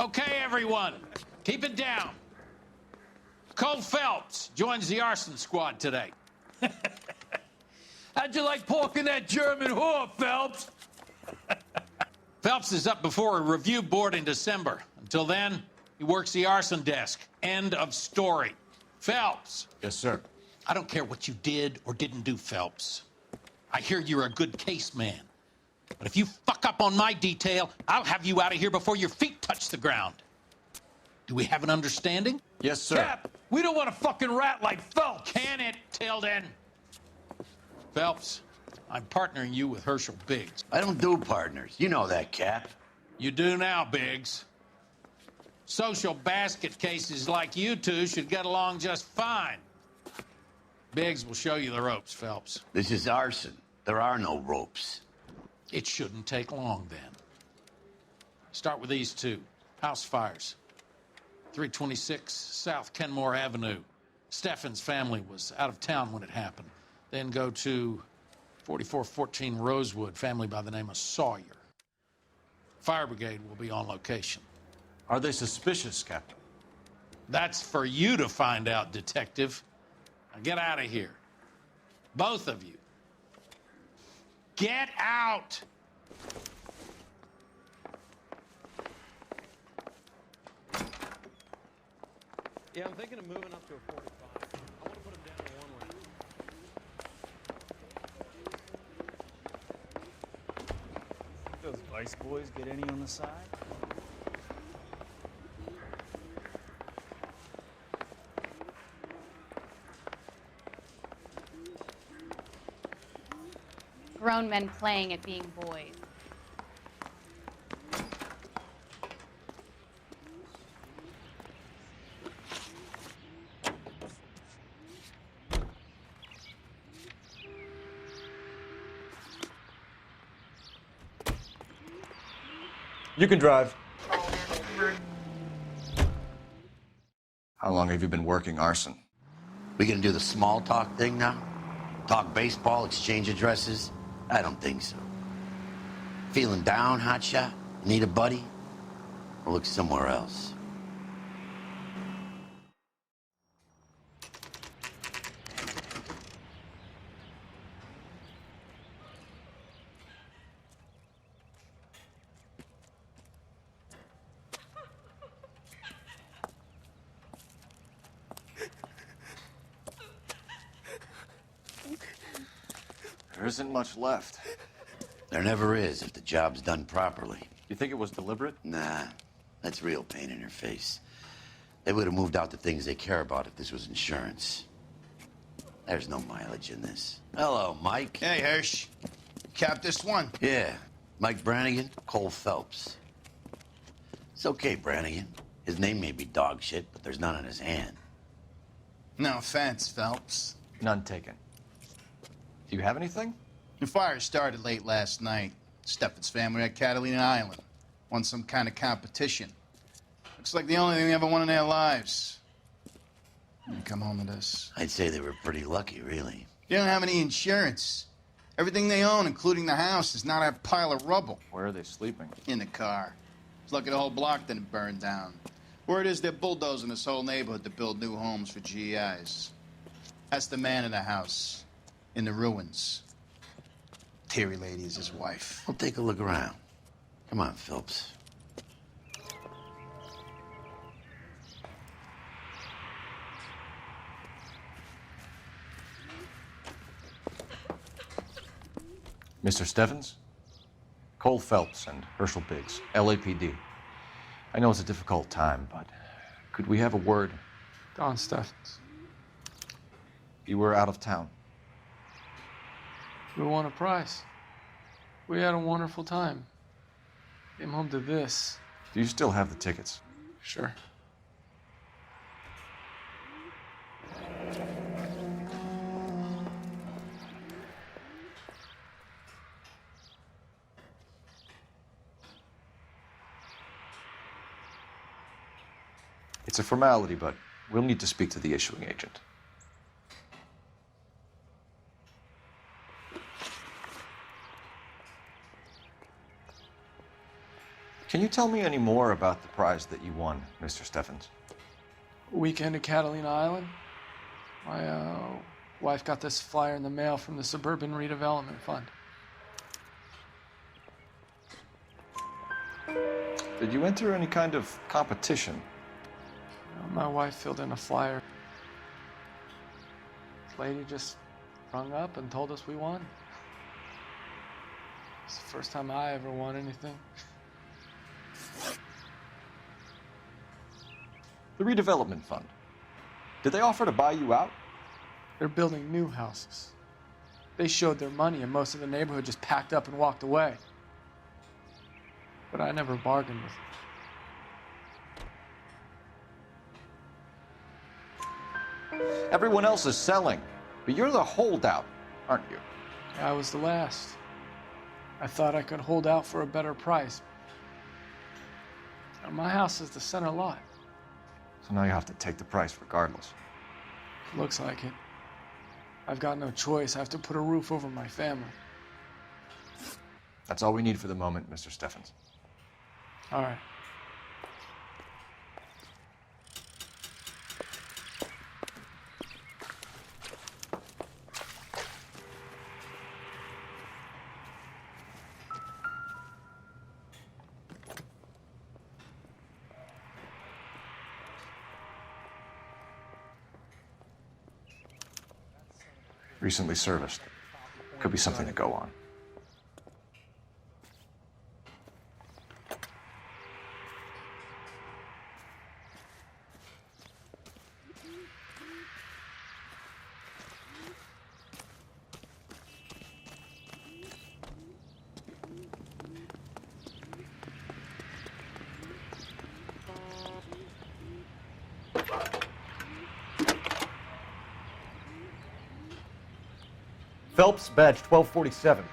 Okay, everyone, keep it down. Cole Phelps joins the arson squad today. How'd you like pork in that German whore, Phelps? Phelps is up before a review board in December. Until then, he works the arson desk. End of story. Phelps. Yes, sir. I don't care what you did or didn't do, Phelps. I hear you're a good case man. But if you fuck up on my detail, I'll have you out of here before your feet touch the ground. Do we have an understanding? Yes, sir. Cap, we don't want a fucking rat like Phelps. Can it, Tilden? Phelps, I'm partnering you with Herschel Biggs. I don't do partners. You know that, Cap. You do now, Biggs. Social basket cases like you two should get along just fine. Biggs will show you the ropes, Phelps. This is arson. There are no ropes. It shouldn't take long, then. Start with these two. House fires. 326 South Kenmore Avenue. Steffen's family was out of town when it happened. Then go to 4414 Rosewood, family by the name of Sawyer. Fire brigade will be on location. Are they suspicious, Captain? That's for you to find out, Detective. Now get out of here. Both of you. Get out! Yeah, I'm thinking of moving up to a 45. I want to put him down to one lane. Those Vice boys get any on the side? Grown men playing at being boys. You can drive. How long have you been working arson? We gonna do the small talk thing now? Talk baseball, exchange addresses? I don't think so. Feeling down, hotshot? Need a buddy? Or look somewhere else? There isn't much left. There never is if the job's done properly. You think it was deliberate? Nah, that's real pain in your face. They would have moved out the things they care about if this was insurance. There's no mileage in this. Hello, Mike. Hey, Hirsch. Cap this one. Yeah, Mike Brannigan, Cole Phelps. It's okay, Brannigan. His name may be dog shit, but there's none on his hand. No offense, Phelps. None taken. Do you have anything? The fire started late last night. Steffen's family at Catalina Island. Won some kind of competition. Looks like the only thing they ever won in their lives. You come home to this. I'd say they were pretty lucky, really. They don't have any insurance. Everything they own, including the house, is not a pile of rubble. Where are they sleeping? In the car. It's lucky the whole block didn't burn down. Word is they're bulldozing this whole neighborhood to build new homes for GIs. That's the man in the house. In the ruins. Terry lady is his wife. I'll take a look around. Come on, Phelps. Mr. Steffens? Cole Phelps and Herschel Biggs, LAPD. I know it's a difficult time, but could we have a word? Don Steffens. You were out of town. We won a prize. We had a wonderful time. Came home to this. Do you still have the tickets? Sure. It's a formality, but we'll need to speak to the issuing agent. Can you tell me any more about the prize that you won, Mr. Steffens? Weekend at Catalina Island. My wife got this flyer in the mail from the Suburban Redevelopment Fund. Did you enter any kind of competition? My wife filled in a flyer. This lady just rung up and told us we won. It's the first time I ever won anything. The redevelopment fund. Did they offer to buy you out? They're building new houses. They showed their money and most of the neighborhood just packed up and walked away. But I never bargained with them. Everyone else is selling, but you're the holdout, aren't you? I was the last. I thought I could hold out for a better price. Now, my house is the center lot. So now you have to take the price regardless. Looks like it. I've got no choice. I have to put a roof over my family. That's all we need for the moment, Mr. Steffens. All right. Recently serviced. Could be something to go on. Phelps, badge 1247.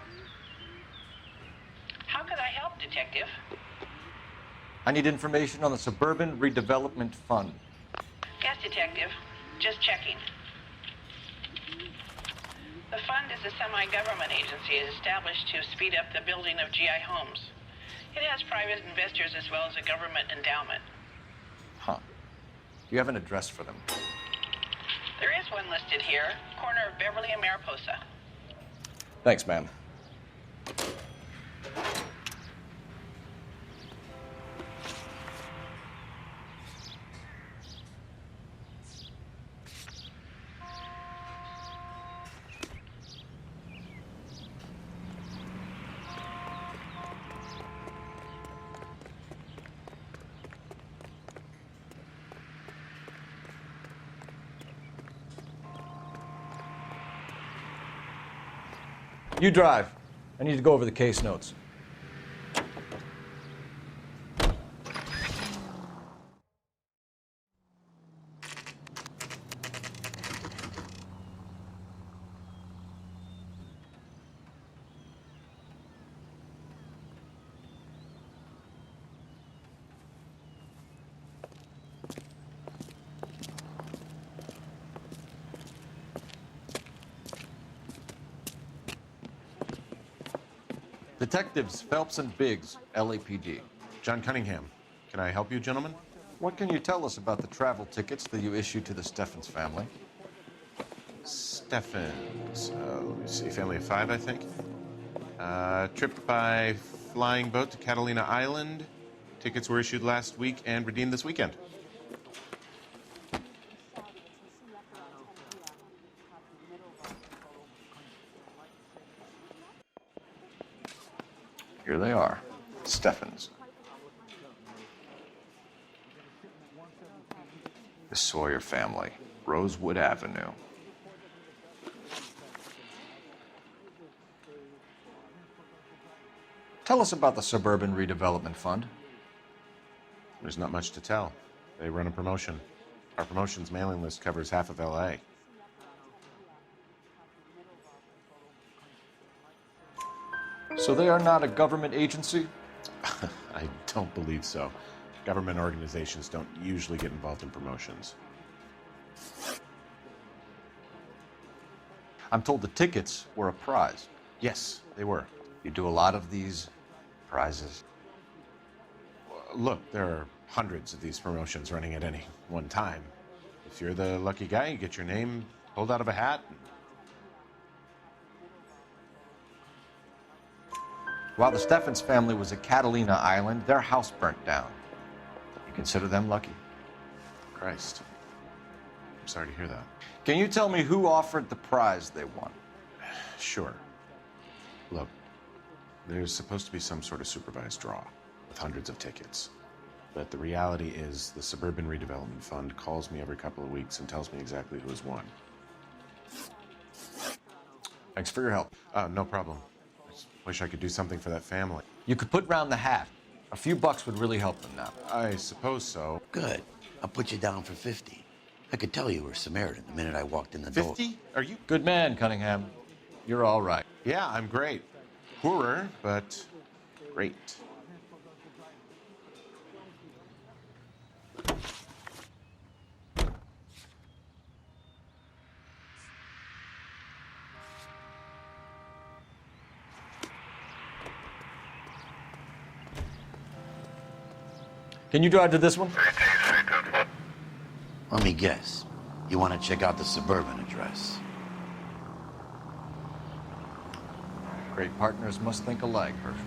How could I help, Detective? I need information on the Suburban Redevelopment Fund. Yes, Detective. Just checking. The fund is a semi-government agency established to speed up the building of GI homes. It has private investors as well as a government endowment. Huh. Do you have an address for them? There is one listed here, corner of Beverly and Mariposa. Thanks, ma'am. You drive. I need to go over the case notes. Detectives Phelps and Biggs, LAPD. John Cunningham. Can I help you, gentlemen? What can you tell us about the travel tickets that you issued to the Steffens family? Steffens. Let me see. Family of 5, I think. Trip by flying boat to Catalina Island. Tickets were issued last week and redeemed this weekend. Here they are. Steffens. The Sawyer family. Rosewood Avenue. Tell us about the Suburban Redevelopment Fund. There's not much to tell. They run a promotion. Our promotions mailing list covers half of LA. So they are not a government agency? I don't believe so. Government organizations don't usually get involved in promotions. I'm told the tickets were a prize. Yes, they were. You do a lot of these prizes. Look, there are hundreds of these promotions running at any one time. If you're the lucky guy, you get your name pulled out of a hat. While the Steffens family was at Catalina Island, their house burnt down. You consider them lucky? Christ. I'm sorry to hear that. Can you tell me who offered the prize they won? Sure. Look, there's supposed to be some sort of supervised draw with hundreds of tickets. But the reality is the Suburban Redevelopment Fund calls me every couple of weeks and tells me exactly who has won. Thanks for your help. No problem. I just wish I could do something for that family. You could put round the hat. A few bucks would really help them now. I suppose so. Good. I'll put you down for 50. I could tell you were Samaritan the minute I walked in the door. 50? Are you? Good man, Cunningham. You're all right. Yeah, I'm great. Poorer, but great. Can you drive to this one? Let me guess. You want to check out the Suburban address? Great partners must think alike, Herschel.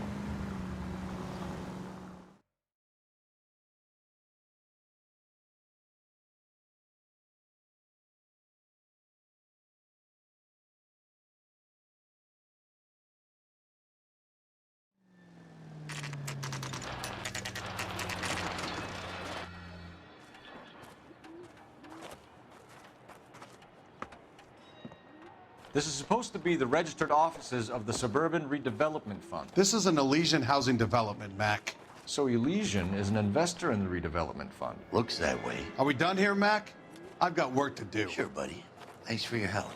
This is supposed to be the registered offices of the Suburban Redevelopment Fund. This is an Elysian housing development, Mac. So Elysian is an investor in the redevelopment fund. Looks that way. Are we done here, Mac? I've got work to do. Sure, buddy. Thanks for your help.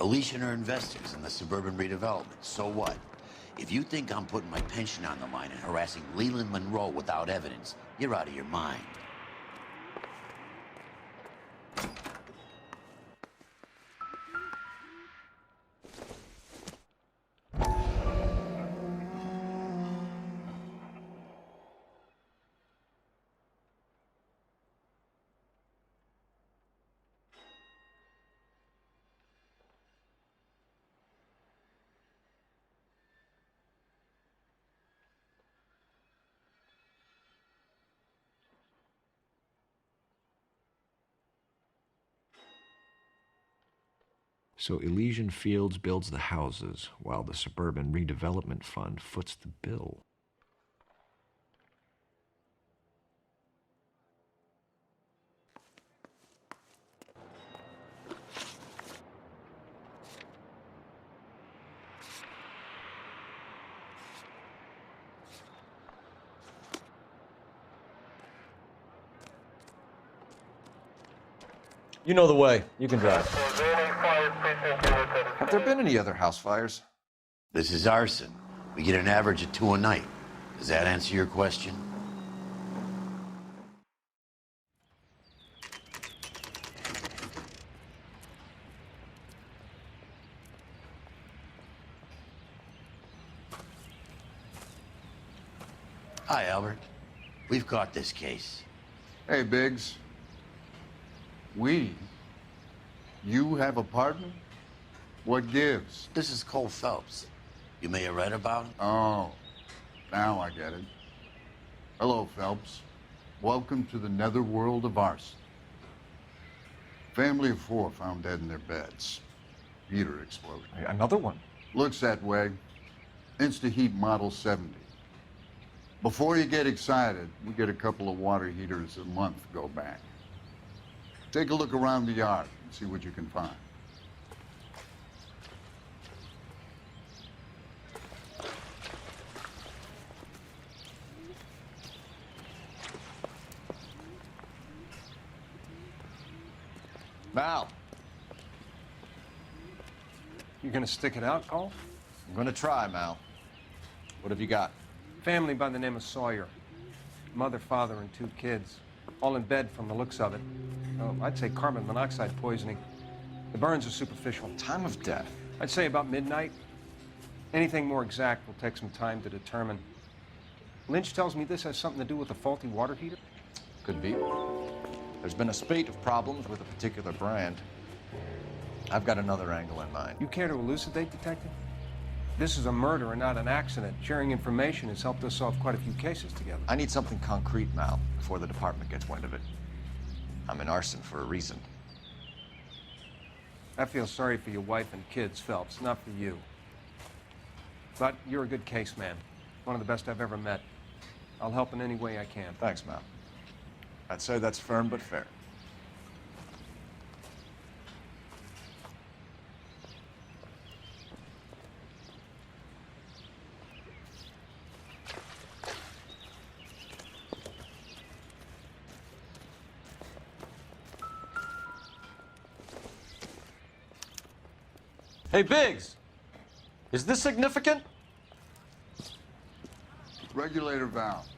Elysian are investors in the Suburban Redevelopment. So what? If you think I'm putting my pension on the line and harassing Leland Monroe without evidence, you're out of your mind. So Elysian Fields builds the houses, while the Suburban Redevelopment Fund foots the bill. You know the way. You can drive. Have there been any other house fires? This is arson. We get an average of 2 a night. Does that answer your question? Hi, Albert. We've caught this case. Hey, Biggs. You have a partner? What gives? This is Cole Phelps. You may have read about him. Oh, now I get it. Hello, Phelps. Welcome to the netherworld of arson. Family of 4 found dead in their beds. Heater explosion. Another one? Looks that way. Insta-heat Model 70. Before you get excited, we get a couple of water heaters a month go back. Take a look around the yard and see what you can find. Mal. You gonna stick it out, Cole? I'm gonna try, Mal. What have you got? Family by the name of Sawyer. Mother, father, and 2 kids. All in bed from the looks of it. Oh, I'd say carbon monoxide poisoning. The burns are superficial. Time of death? I'd say about midnight. Anything more exact will take some time to determine. Lynch tells me this has something to do with a faulty water heater? Could be. There's been a spate of problems with a particular brand. I've got another angle in mind. You care to elucidate, Detective? This is a murder and not an accident. Sharing information has helped us solve quite a few cases together. I need something concrete, Mal, before the department gets wind of it. I'm in arson for a reason. I feel sorry for your wife and kids, Phelps, not for you. But you're a good case man. One of the best I've ever met. I'll help in any way I can. Thanks, Mal. I'd say that's firm but fair. Hey, Biggs, is this significant? Regulator valve.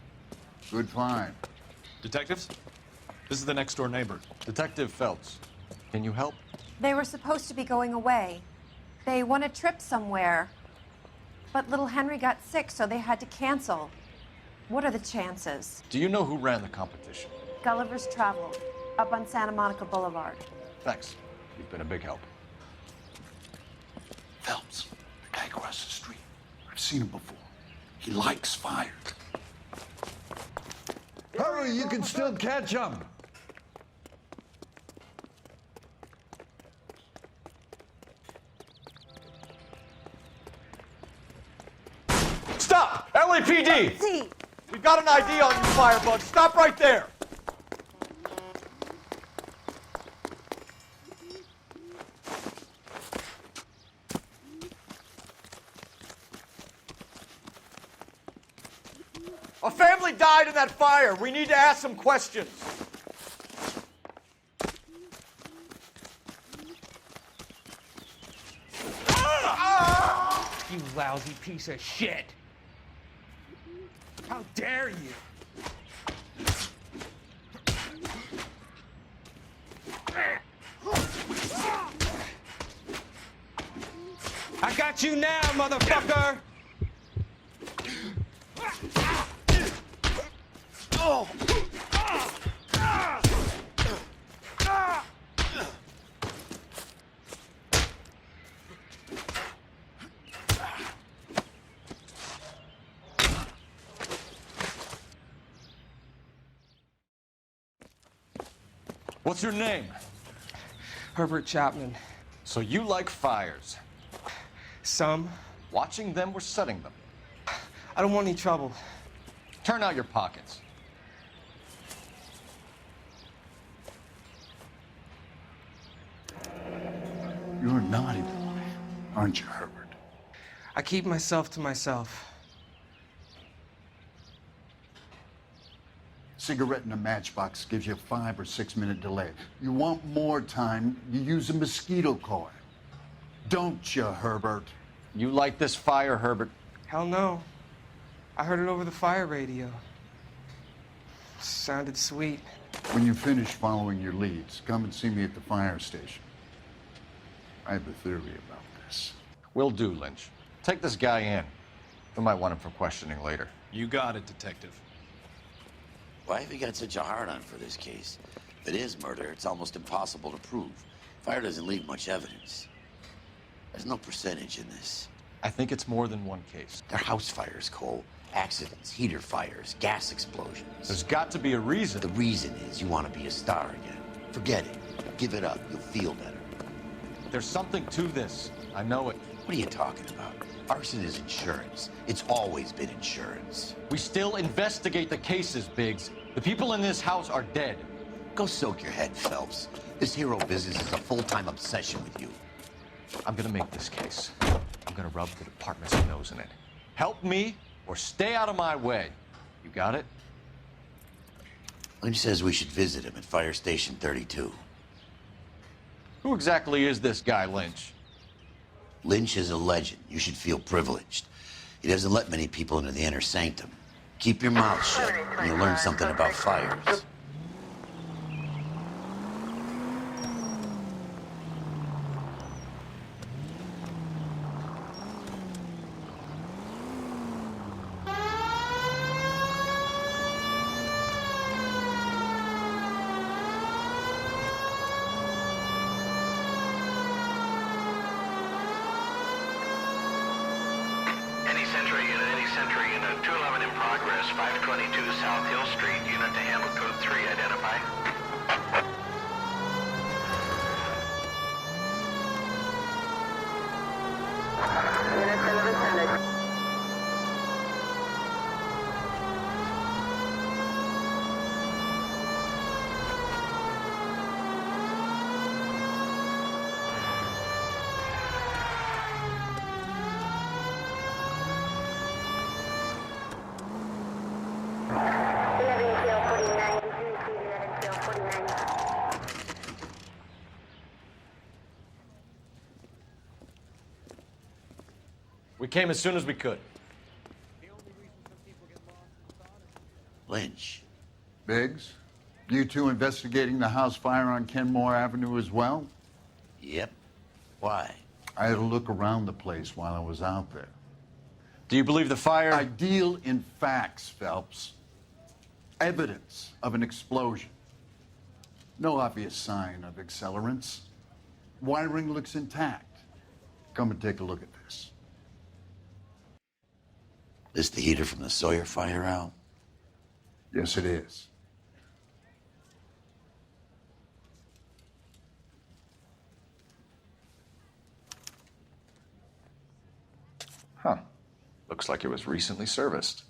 Good find. Detectives, this is the next door neighbor. Detective Phelps, can you help? They were supposed to be going away. They won a trip somewhere. But little Henry got sick, so they had to cancel. What are the chances? Do you know who ran the competition? Gulliver's Travel, up on Santa Monica Boulevard. Thanks. You've been a big help. Phelps, the guy across the street. I've seen him before. He likes fire. Hurry, you can still catch him. Stop! LAPD! See. We've got an ID on you, firebug. Stop right there! A family died in that fire. We need to ask some questions. You lousy piece of shit! How dare you! I got you now, motherfucker! Oh! What's your name? Herbert Chapman. So you like fires? Some. Watching them or setting them? I don't want any trouble. Turn out your pockets. You're a naughty boy, aren't you, Herbert? I keep myself to myself. Cigarette in a matchbox gives you a 5 or 6 minute delay. You want more time, you use a mosquito coil. Don't you, Herbert? You like this fire, Herbert? Hell no. I heard it over the fire radio. Sounded sweet. When you finish following your leads, come and see me at the fire station. I have a theory about this. Will do, Lynch. Take this guy in. We might want him for questioning later. You got it, Detective. Why have you got such a hard-on for this case? If it is murder, it's almost impossible to prove. Fire doesn't leave much evidence. There's no percentage in this. I think it's more than one case. They're house fires, Cole. Accidents, heater fires, gas explosions. There's got to be a reason. The reason is you want to be a star again. Forget it. Give it up. You'll feel better. There's something to this. I know it. What are you talking about? Arson is insurance. It's always been insurance. We still investigate the cases, Biggs. The people in this house are dead. Go soak your head, Phelps. This hero business is a full-time obsession with you. I'm gonna make this case. I'm gonna rub the department's nose in it. Help me or stay out of my way. You got it? Lynch says we should visit him at Fire Station 32. Who exactly is this guy, Lynch? Lynch is a legend. You should feel privileged. He doesn't let many people into the inner sanctum. Keep your mouth shut, and you'll learn something about fires. 211 in progress, 522 South Hill Street, unit to handle code 3, identify. Unit to the vicinity. We came as soon as we could. Lynch. Biggs, you two investigating the house fire on Kenmore Avenue as well? Yep. Why? I had a look around the place while I was out there. Do you believe the fire? I deal in facts, Phelps. Evidence of an explosion. No obvious sign of accelerants. Wiring looks intact. Come and take a look at this. This the heater from the Sawyer fire, Al? Yes, it is. Huh. Looks like it was recently serviced.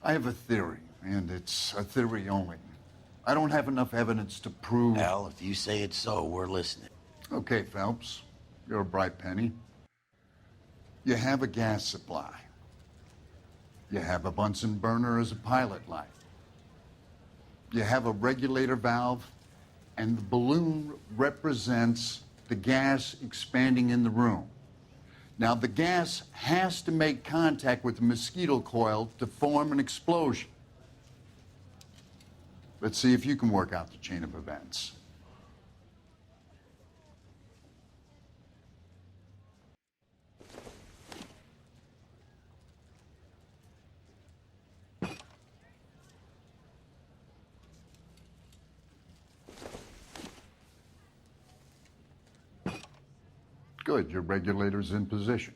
I have a theory, and it's a theory only. I don't have enough evidence to prove... Al, if you say it's so, we're listening. Okay, Phelps. You're a bright penny. You have a gas supply. You have a Bunsen burner as a pilot light. You have a regulator valve, and the balloon represents the gas expanding in the room. Now, the gas has to make contact with the mosquito coil to form an explosion. Let's see if you can work out the chain of events. Good, your regulator's in position.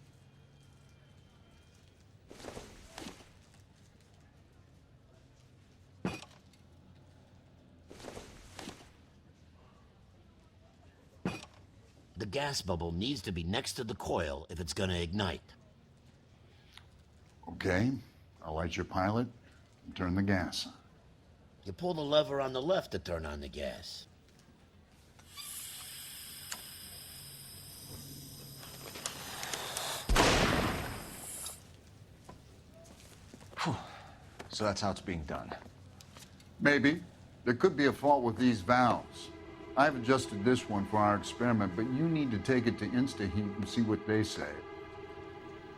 The gas bubble needs to be next to the coil if it's gonna ignite. Okay, I'll light your pilot and turn the gas on. You pull the lever on the left to turn on the gas. So that's how it's being done. Maybe. There could be a fault with these valves. I've adjusted this one for our experiment, but you need to take it to InstaHeat and see what they say.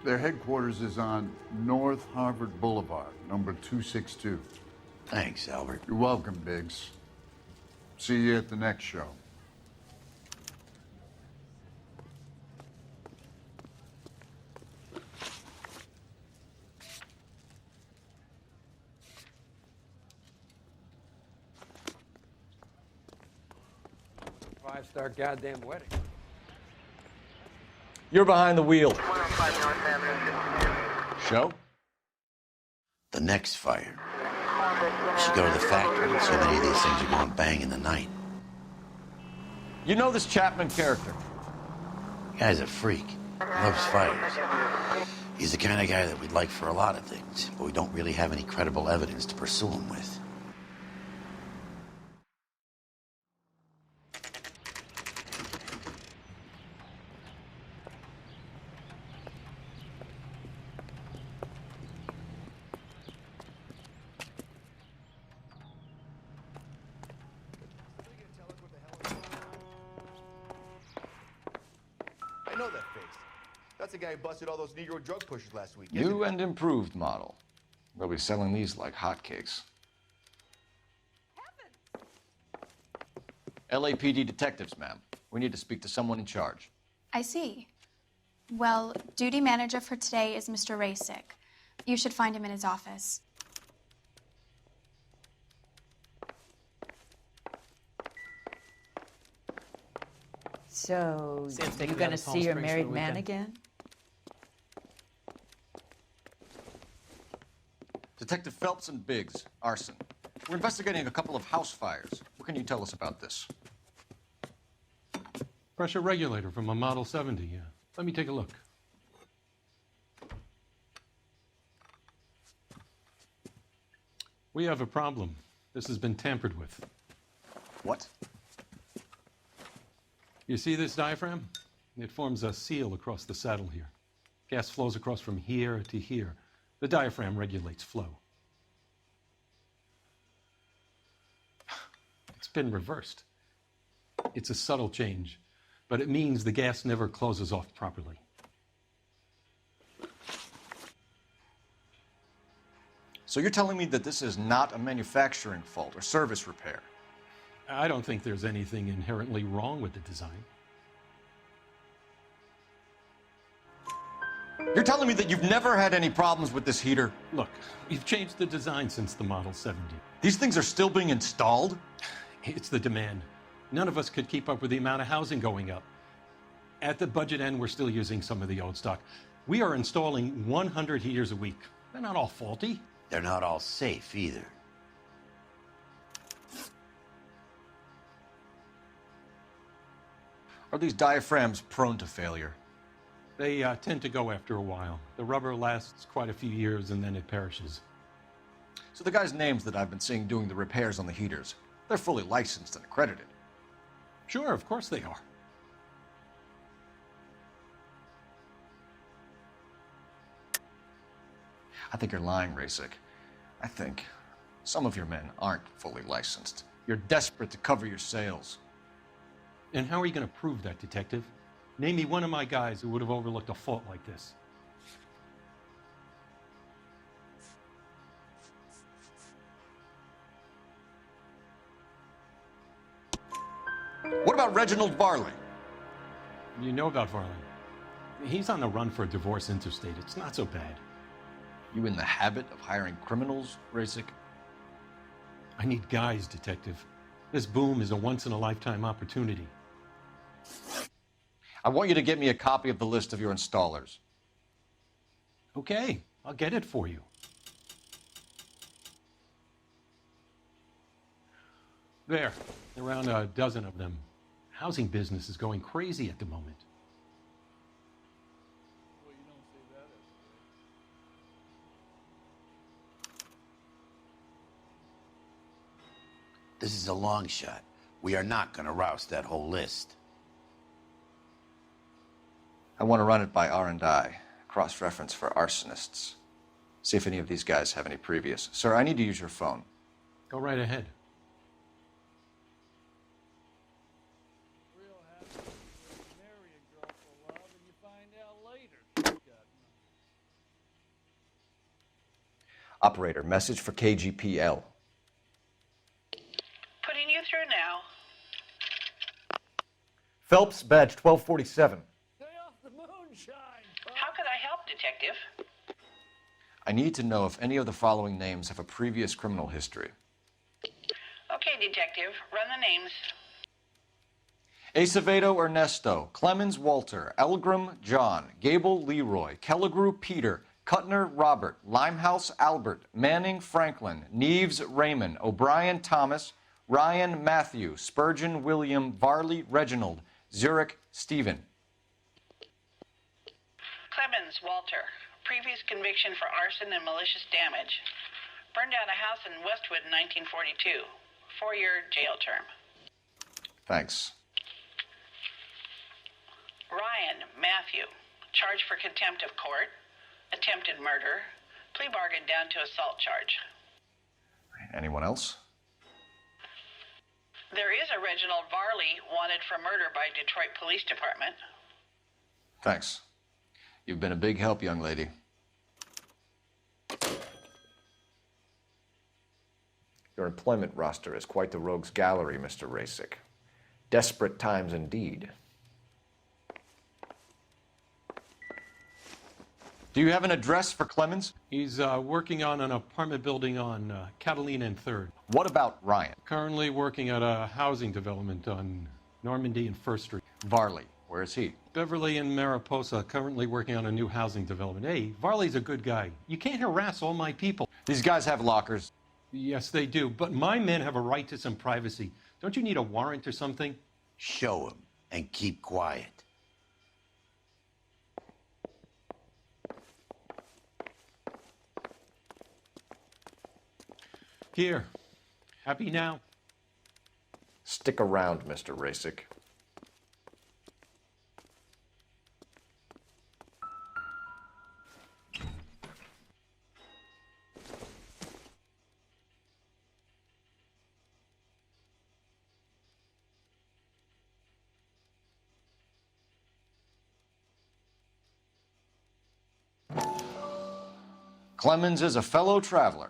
Their headquarters is on North Harvard Boulevard, number 262. Thanks, Albert. You're welcome, Biggs. See you at the next show. Five-star goddamn wedding. You're behind the wheel. Show? The next fire. We should go to the factory. So many of these things are going bang in the night. You know this Chapman character? Guy's a freak. Loves fires. He's the kind of guy that we'd like for a lot of things, but we don't really have any credible evidence to pursue him with. I know that face. That's the guy who busted all those Negro drug pushers last week. New and improved model. They'll be selling these like hotcakes. LAPD detectives, ma'am. We need to speak to someone in charge. I see. Well, duty manager for today is Mr. Rasick. You should find him in his office. So, Sam's you taking me gonna out to Palm see your Springs for married the man weekend. again? Detective Phelps and Biggs, arson. We're investigating a couple of house fires. What can you tell us about this? Pressure regulator from a Model 70, yeah. Let me take a look. We have a problem. This has been tampered with. What? You see this diaphragm? It forms a seal across the saddle here. Gas flows across from here to here. The diaphragm regulates flow. It's been reversed. It's a subtle change, but it means the gas never closes off properly. So you're telling me that this is not a manufacturing fault or service repair? I don't think there's anything inherently wrong with the design. You're telling me that you've never had any problems with this heater? Look, we've changed the design since the Model 70. These things are still being installed? It's the demand. None of us could keep up with the amount of housing going up. At the budget end, we're still using some of the old stock. We are installing 100 heaters a week. They're not all faulty. They're not all safe either. Are these diaphragms prone to failure? They tend to go after a while. The rubber lasts quite a few years and then it perishes. So the guys' names that I've been seeing doing the repairs on the heaters, they're fully licensed and accredited. Sure, of course they are. I think you're lying, Rasick. I think some of your men aren't fully licensed. You're desperate to cover your sales. And how are you going to prove that, Detective? Name me one of my guys who would have overlooked a fault like this. What about Reginald Varley? You know about Varley. He's on the run for a divorce interstate. It's not so bad. You in the habit of hiring criminals, Rasick? I need guys, Detective. This boom is a once-in-a-lifetime opportunity. I want you to get me a copy of the list of your installers. Okay, I'll get it for you. There, around a dozen of them. Housing business is going crazy at the moment. This is a long shot. We are not going to roust that whole list. I want to run it by R&I, cross-reference for arsonists. See if any of these guys have any previous. Sir, I need to use your phone. Go right ahead. Operator, message for KGPL. Putting you through now. Phelps, badge 1247. How could I help, Detective? I need to know if any of the following names have a previous criminal history. Okay, Detective, run the names. Acevedo Ernesto, Clemens Walter, Elgram John, Gable Leroy, Kelligrew Peter, Cutner Robert, Limehouse Albert, Manning Franklin, Neves Raymond, O'Brien Thomas, Ryan Matthew, Spurgeon William, Varley Reginald, Zurich Stephen. Clemens Walter, previous conviction for arson and malicious damage. Burned down a house in Westwood in 1942. 4-year jail term. Thanks. Ryan Matthew, charged for contempt of court, attempted murder, plea bargain down to assault charge. Anyone else? There is a Reginald Varley wanted for murder by Detroit Police Department. Thanks. You've been a big help, young lady. Your employment roster is quite the rogues gallery, Mr. Rasick. Desperate times indeed. Do you have an address for Clemens? He's working on an apartment building on Catalina and 3rd. What about Ryan? Currently working at a housing development on Normandy and 1st Street. Varley, where is he? Beverly and Mariposa currently working on a new housing development. Hey, Varley's a good guy. You can't harass all my people. These guys have lockers. Yes, they do, but my men have a right to some privacy. Don't you need a warrant or something? Show him and keep quiet. Here. Happy now? Stick around, Mr. Rasick. Clemens is a fellow traveler.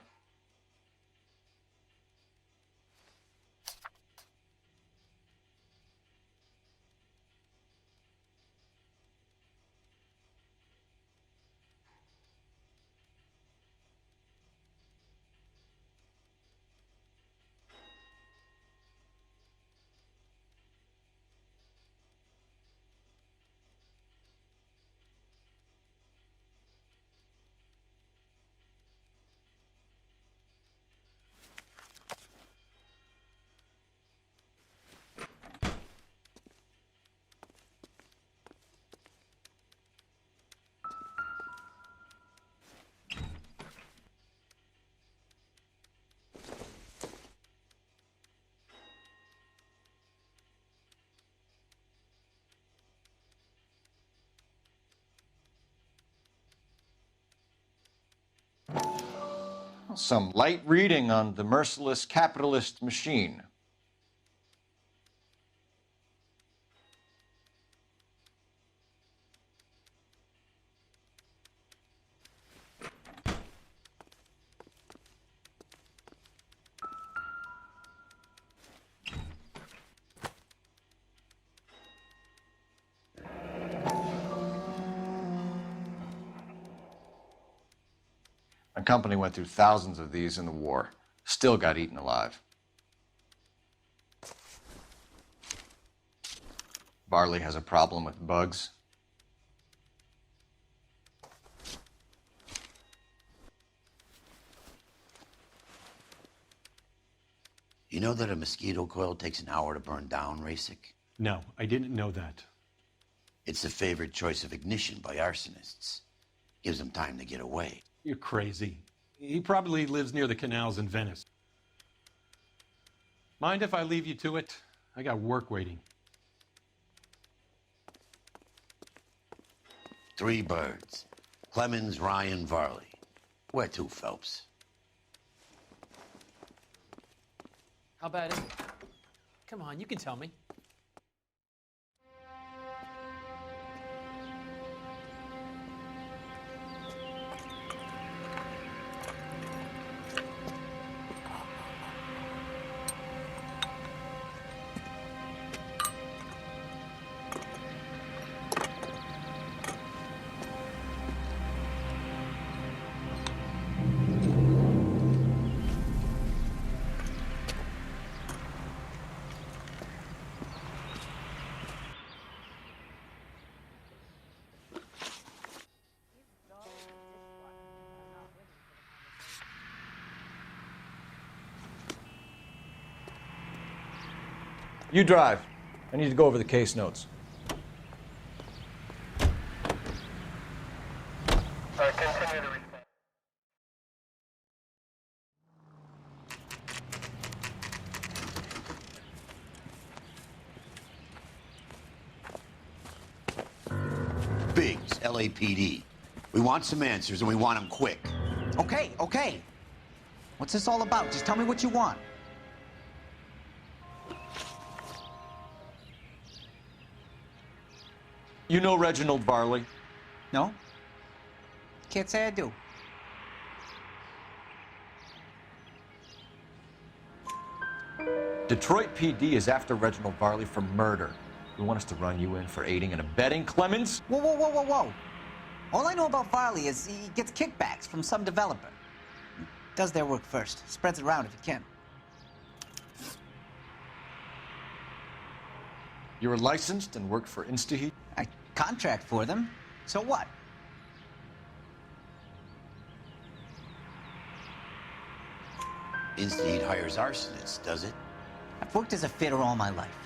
Some light reading on the merciless capitalist machine. My company went through thousands of these in the war. Still got eaten alive. Barley has a problem with bugs. You know that a mosquito coil takes an hour to burn down, Rasick? No, I didn't know that. It's the favorite choice of ignition by arsonists. Gives them time to get away. You're crazy. He probably lives near the canals in Venice. Mind if I leave you to it? I got work waiting. 3 birds. Clemens, Ryan, Varley. Where to, Phelps? How bad is it? Come on, you can tell me. You drive. I need to go over the case notes. Continue to respond. Biggs, LAPD. We want some answers, and we want them quick. Okay, okay. What's this all about? Just tell me what you want. You know Reginald Varley? No? Can't say I do. Detroit PD is after Reginald Varley for murder. You want us to run you in for aiding and abetting Clemens? Whoa, whoa, whoa, whoa, whoa. All I know about Varley is he gets kickbacks from some developer. He does their work first. Spreads it around if he can. You were licensed and worked for InstaHeat? I contract for them. So what? Insta-Heat hires arsonists, does it? I've worked as a fitter all my life.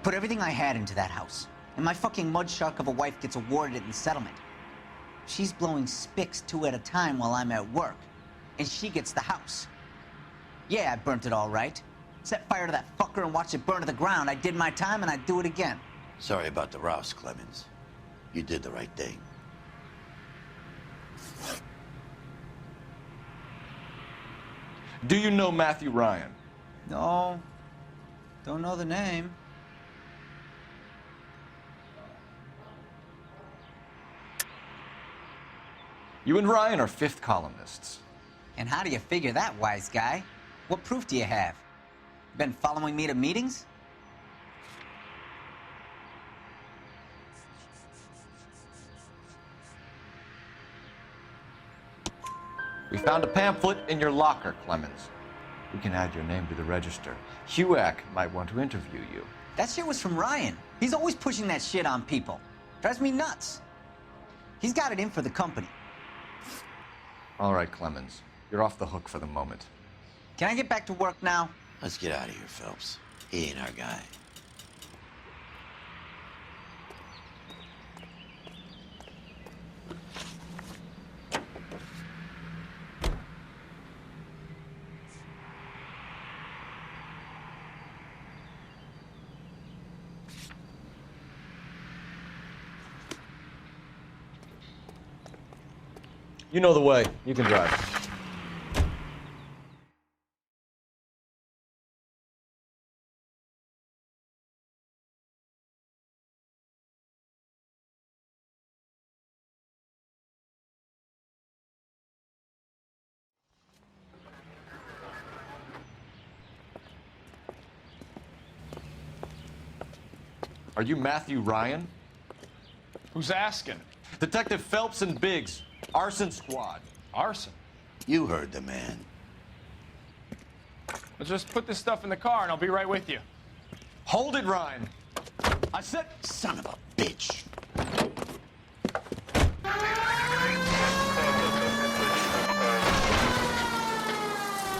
Put everything I had into that house. And my fucking mud shark of a wife gets awarded it in settlement. She's blowing spics 2 at a time while I'm at work. And she gets the house. Yeah, I burnt it all right. Set fire to that fucker and watched it burn to the ground. I did my time and I'd do it again. Sorry about the rouse, Clemens. You did the right thing. Do you know Matthew Ryan? No. Don't know the name. You and Ryan are fifth columnists. And how do you figure that, wise guy? What proof do you have? Been following me to meetings? We found a pamphlet in your locker, Clemens. We can add your name to the register. HUAC might want to interview you. That shit was from Ryan. He's always pushing that shit on people. Drives me nuts. He's got it in for the company. All right, Clemens. You're off the hook for the moment. Can I get back to work now? Let's get out of here, Phelps. He ain't our guy. You know the way. You can drive. Are you Matthew Ryan? Who's asking? Detective Phelps and Biggs, arson squad. Arson? You heard the man. Let's just put this stuff in the car and I'll be right with you. Hold it, Ryan. I said, son of a bitch.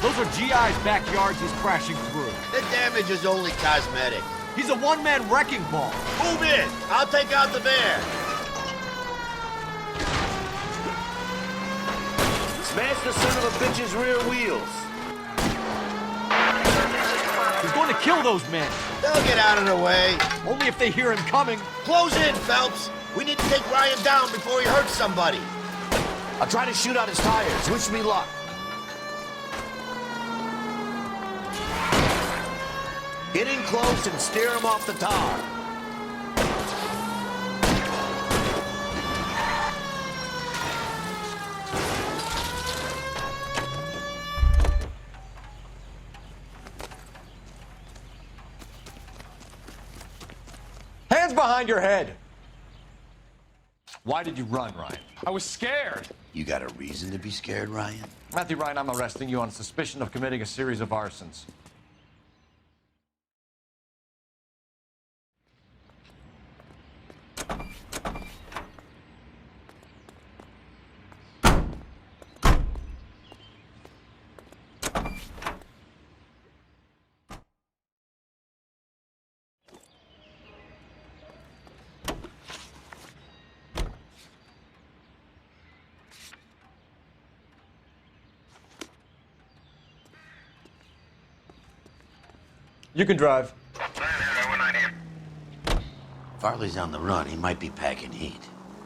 Those are GI's backyards he's crashing through. The damage is only cosmetic. He's a one-man wrecking ball. Move in. I'll take out the van. Smash the son of a bitch's rear wheels. He's going to kill those men. They'll get out of the way. Only if they hear him coming. Close in, Phelps. We need to take Ryan down before he hurts somebody. I'll try to shoot out his tires. Wish me luck. Get in close and steer him off the tar. Hands behind your head. Why did you run, Ryan? I was scared. You got a reason to be scared, Ryan? Matthew Ryan, I'm arresting you on suspicion of committing a series of arsons. You can drive. Farley's on the run. He might be packing heat.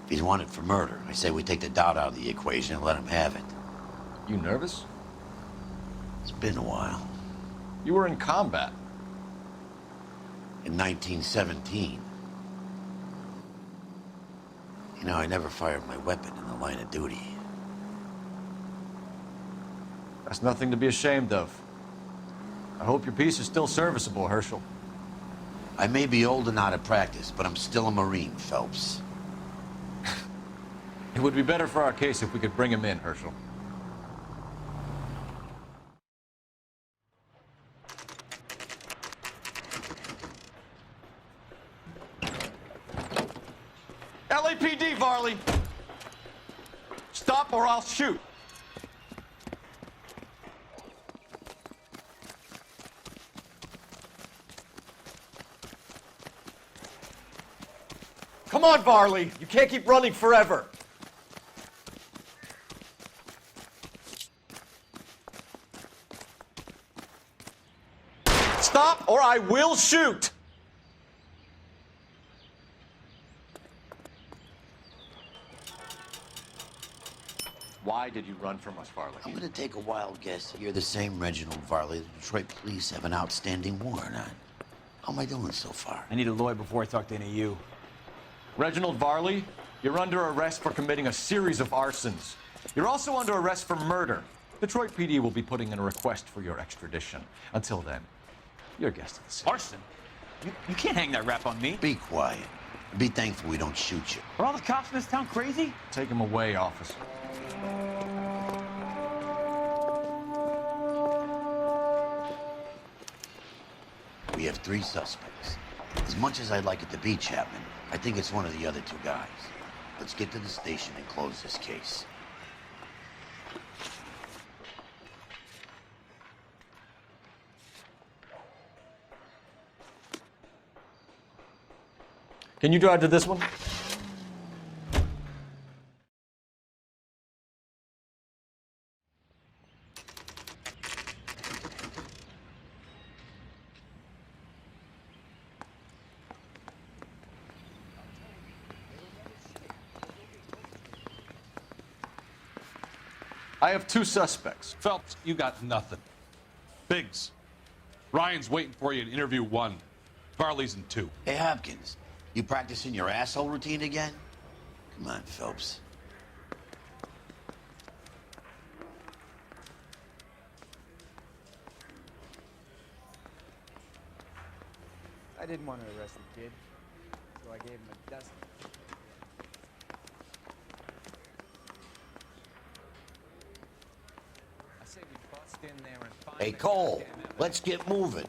If he's wanted for murder, I say we take the doubt out of the equation and let him have it. You nervous? It's been a while. You were in combat. In 1917. You know, I never fired my weapon in the line of duty. That's nothing to be ashamed of. I hope your piece is still serviceable, Herschel. I may be old and out of practice, but I'm still a Marine, Phelps. It would be better for our case if we could bring him in, Herschel. Stop or I'll shoot. Come on, Varley. You can't keep running forever. Stop or I will shoot. Why did you run from us, Varley? I'm gonna take a wild guess that you're the same Reginald Varley the Detroit police have an outstanding warrant on. How am I doing so far? I need a lawyer before I talk to any of you. Reginald Varley, you're under arrest for committing a series of arsons. You're also under arrest for murder. Detroit PD will be putting in a request for your extradition. Until then, you're a guest of the city. Arson? You can't hang that rap on me. Be quiet. Be thankful we don't shoot you. Are all the cops in this town crazy? Take him away, officer. We have 3 suspects. As much as I'd like it to be Chapman, I think it's one of the other 2 guys. Let's get to the station and close this case. Can you drive to this one? I have 2 suspects. Phelps, you got nothing. Biggs, Ryan's waiting for you in interview 1. Varley's in 2. Hey, Hopkins, you practicing your asshole routine again? Come on, Phelps. I didn't want to arrest the kid, so I gave him a dozen. I say we bust in there and find Hey, the Cole, goddamn evidence. let's get moving.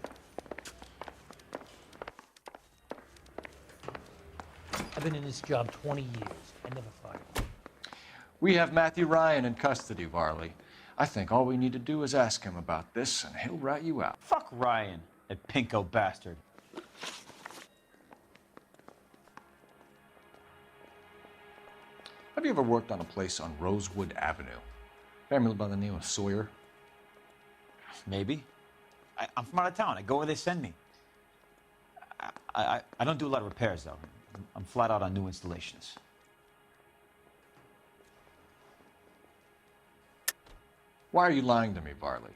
I've been in this job 20 years. I never fired one. We have Matthew Ryan in custody, Varley. I think all we need to do is ask him about this, and he'll rat you out. Fuck Ryan, that pinko bastard. Have you ever worked on a place on Rosewood Avenue? Family by the name of Sawyer? Maybe. I'm from out of town. I go where they send me. I don't do a lot of repairs, though. I'm flat out on new installations. Why are you lying to me, Varley?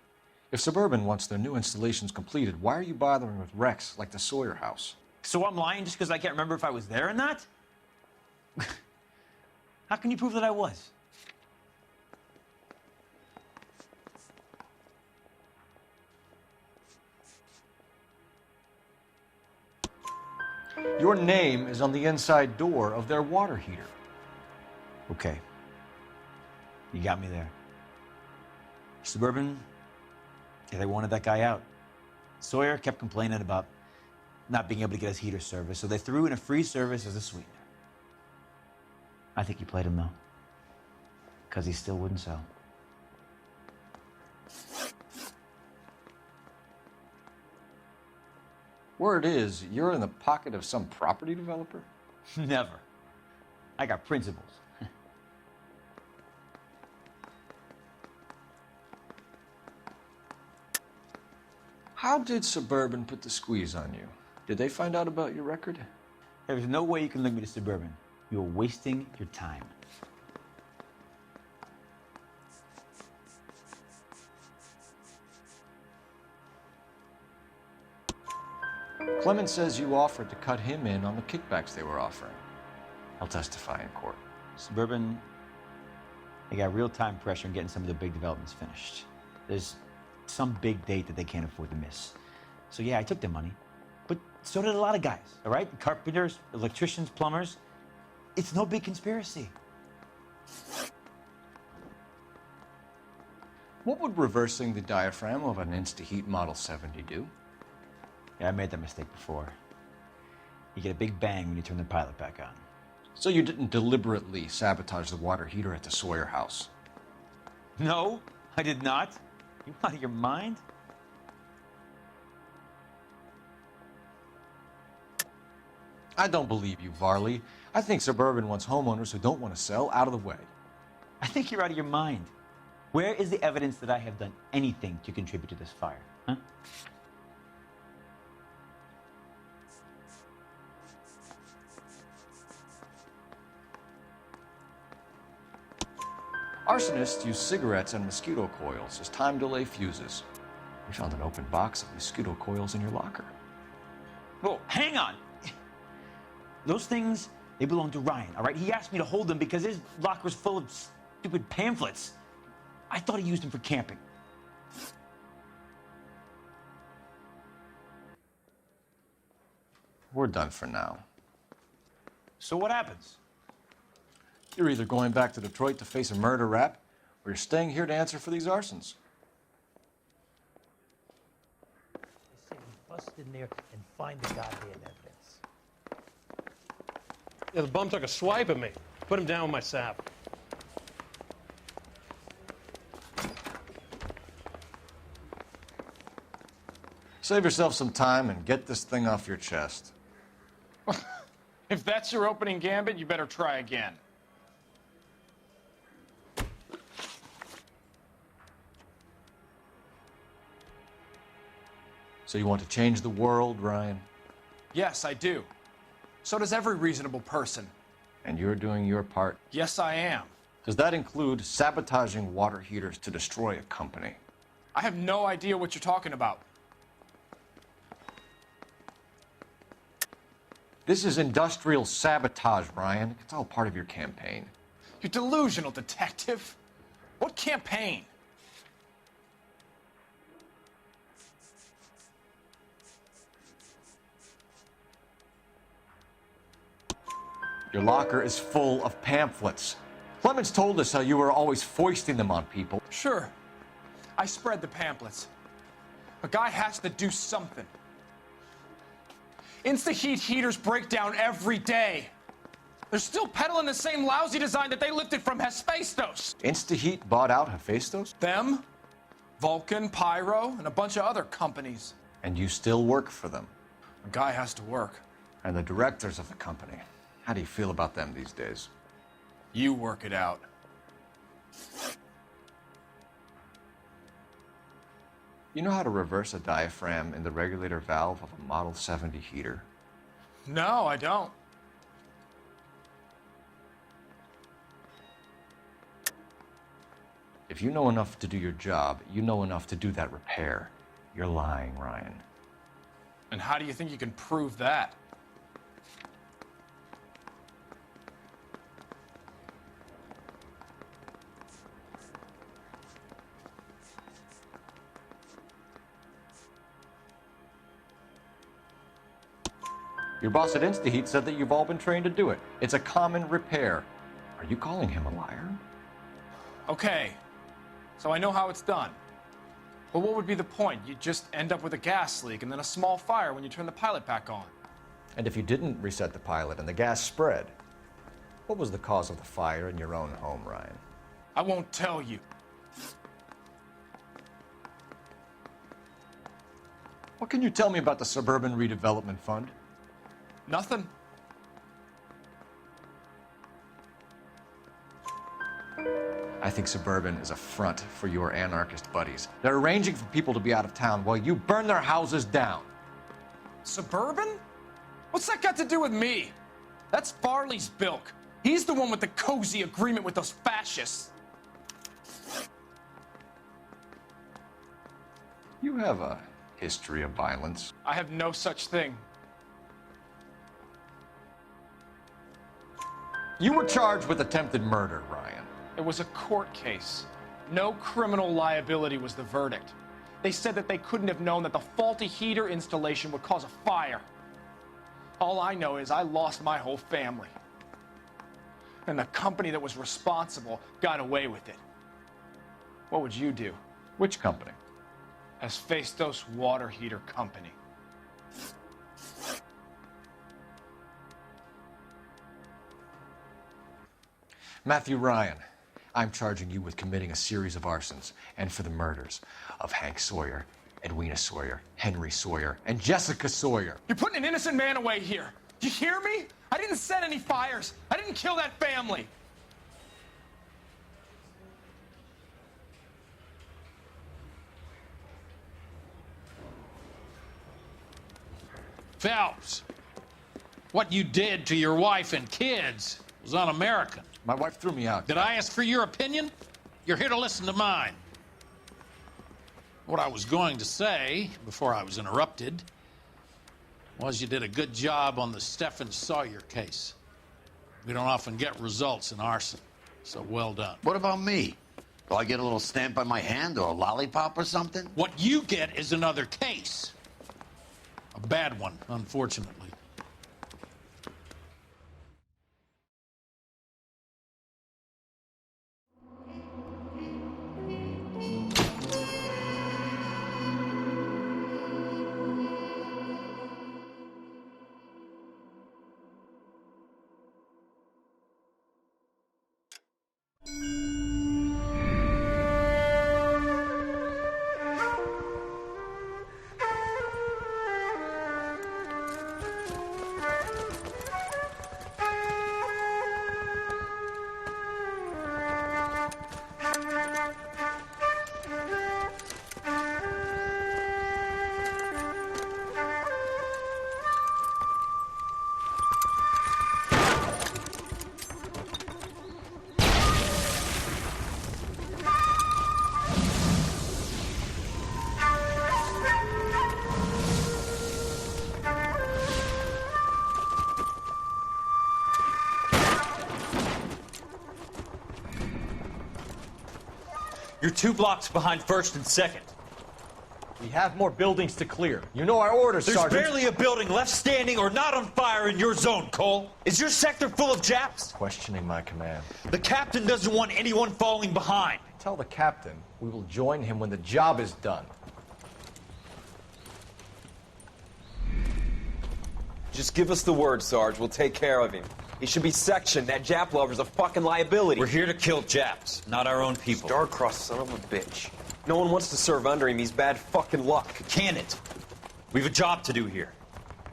If Suburban wants their new installations completed, why are you bothering with wrecks like the Sawyer house? So I'm lying just because I can't remember if I was there or not? How can you prove that I was? Your name is on the inside door of their water heater. Okay. You got me there. Suburban, yeah, they wanted that guy out. Sawyer kept complaining about not being able to get his heater service, so they threw in a free service as a sweetener. I think he played him, though, because he still wouldn't sell. Word is, you're in the pocket of some property developer? Never. I got principles. How did Suburban put the squeeze on you? Did they find out about your record? There's no way you can link me to Suburban. You're wasting your time. Clemens says you offered to cut him in on the kickbacks they were offering. I'll testify in court. Suburban, they got real time pressure on getting some of the big developments finished. There's some big date that they can't afford to miss. So yeah, I took their money, but so did a lot of guys, all right? Carpenters, electricians, plumbers. It's no big conspiracy. What would reversing the diaphragm of an InstaHeat Model 70 do? Yeah, I made that mistake before. You get a big bang when you turn the pilot back on. So you didn't deliberately sabotage the water heater at the Sawyer house? No, I did not. You out of your mind? I don't believe you, Varley. I think Suburban wants homeowners who don't want to sell out of the way. I think you're out of your mind. Where is the evidence that I have done anything to contribute to this fire, huh? Arsonists use cigarettes and mosquito coils as time delay fuses. We found an open box of mosquito coils in your locker. Whoa, hang on. Those things, they belong to Ryan, all right? He asked me to hold them because his locker's full of stupid pamphlets. I thought he used them for camping. We're done for now. So what happens? You're either going back to Detroit to face a murder rap, or you're staying here to answer for these arsons. They say we bust in there and find the goddamn evidence. Yeah, the bum took a swipe at me. Put him down with my sap. Save yourself some time and get this thing off your chest. If that's your opening gambit, you better try again. So you want to change the world, Ryan? Yes, I do. So does every reasonable person. And you're doing your part? Yes, I am. Does that include sabotaging water heaters to destroy a company? I have no idea what you're talking about. This is industrial sabotage, Ryan. It's all part of your campaign. You're delusional, detective. What campaign? Your locker is full of pamphlets. Clemens told us how you were always foisting them on people. Sure. I spread the pamphlets. A guy has to do something. Insta-heat heaters break down every day. They're still peddling the same lousy design that they lifted from Hephaestus. Insta-heat bought out Hephaestus? Them, Vulcan, Pyro, and a bunch of other companies. And you still work for them. A guy has to work. And the directors of the company. How do you feel about them these days? You work it out. You know how to reverse a diaphragm in the regulator valve of a Model 70 heater? No, I don't. If you know enough to do your job, you know enough to do that repair. You're lying, Ryan. And how do you think you can prove that? Your boss at InstaHeat said that you've all been trained to do it. It's a common repair. Are you calling him a liar? Okay, so I know how it's done. But what would be the point? You just end up with a gas leak and then a small fire when you turn the pilot back on. And if you didn't reset the pilot and the gas spread, what was the cause of the fire in your own home, Ryan? I won't tell you. What can you tell me about the Suburban Redevelopment Fund? Nothing. I think Suburban is a front for your anarchist buddies. They're arranging for people to be out of town while you burn their houses down. Suburban? What's that got to do with me? That's Farley's bilk. He's the one with the cozy agreement with those fascists. You have a history of violence. I have no such thing. You were charged with attempted murder, Ryan. It was a court case. No criminal liability was the verdict. They said that they couldn't have known that the faulty heater installation would cause a fire. All I know is I lost my whole family. And the company that was responsible got away with it. What would you do? Which company? Hephaestus Water Heater Company. Matthew Ryan, I'm charging you with committing a series of arsons and for the murders of Hank Sawyer, Edwina Sawyer, Henry Sawyer, and Jessica Sawyer. You're putting an innocent man away here. You hear me? I didn't set any fires. I didn't kill that family. Phelps, what you did to your wife and kids was un-American. My wife threw me out. Did I ask for your opinion? You're here to listen to mine. What I was going to say, before I was interrupted, was you did a good job on the Stephen Sawyer case. We don't often get results in arson, so well done. What about me? Do I get a little stamp on my hand or a lollipop or something? What you get is another case. A bad one, unfortunately. You're 2 blocks behind first and second. We have more buildings to clear. You know our orders, There's Sergeant. barely a building left standing or not on fire in your zone, Cole. Is your sector full of Japs? Questioning my command. The captain doesn't want anyone falling behind. Tell the captain we will join him when the job is done. Just give us the word, Sarge. We'll take care of him. He should be sectioned. That Jap lover's a fucking liability. We're here to kill Japs, not our own people. Star-crossed son of a bitch. No one wants to serve under him. He's bad fucking luck. Can it? We've a job to do here.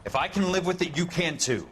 If I can live with it, you can too.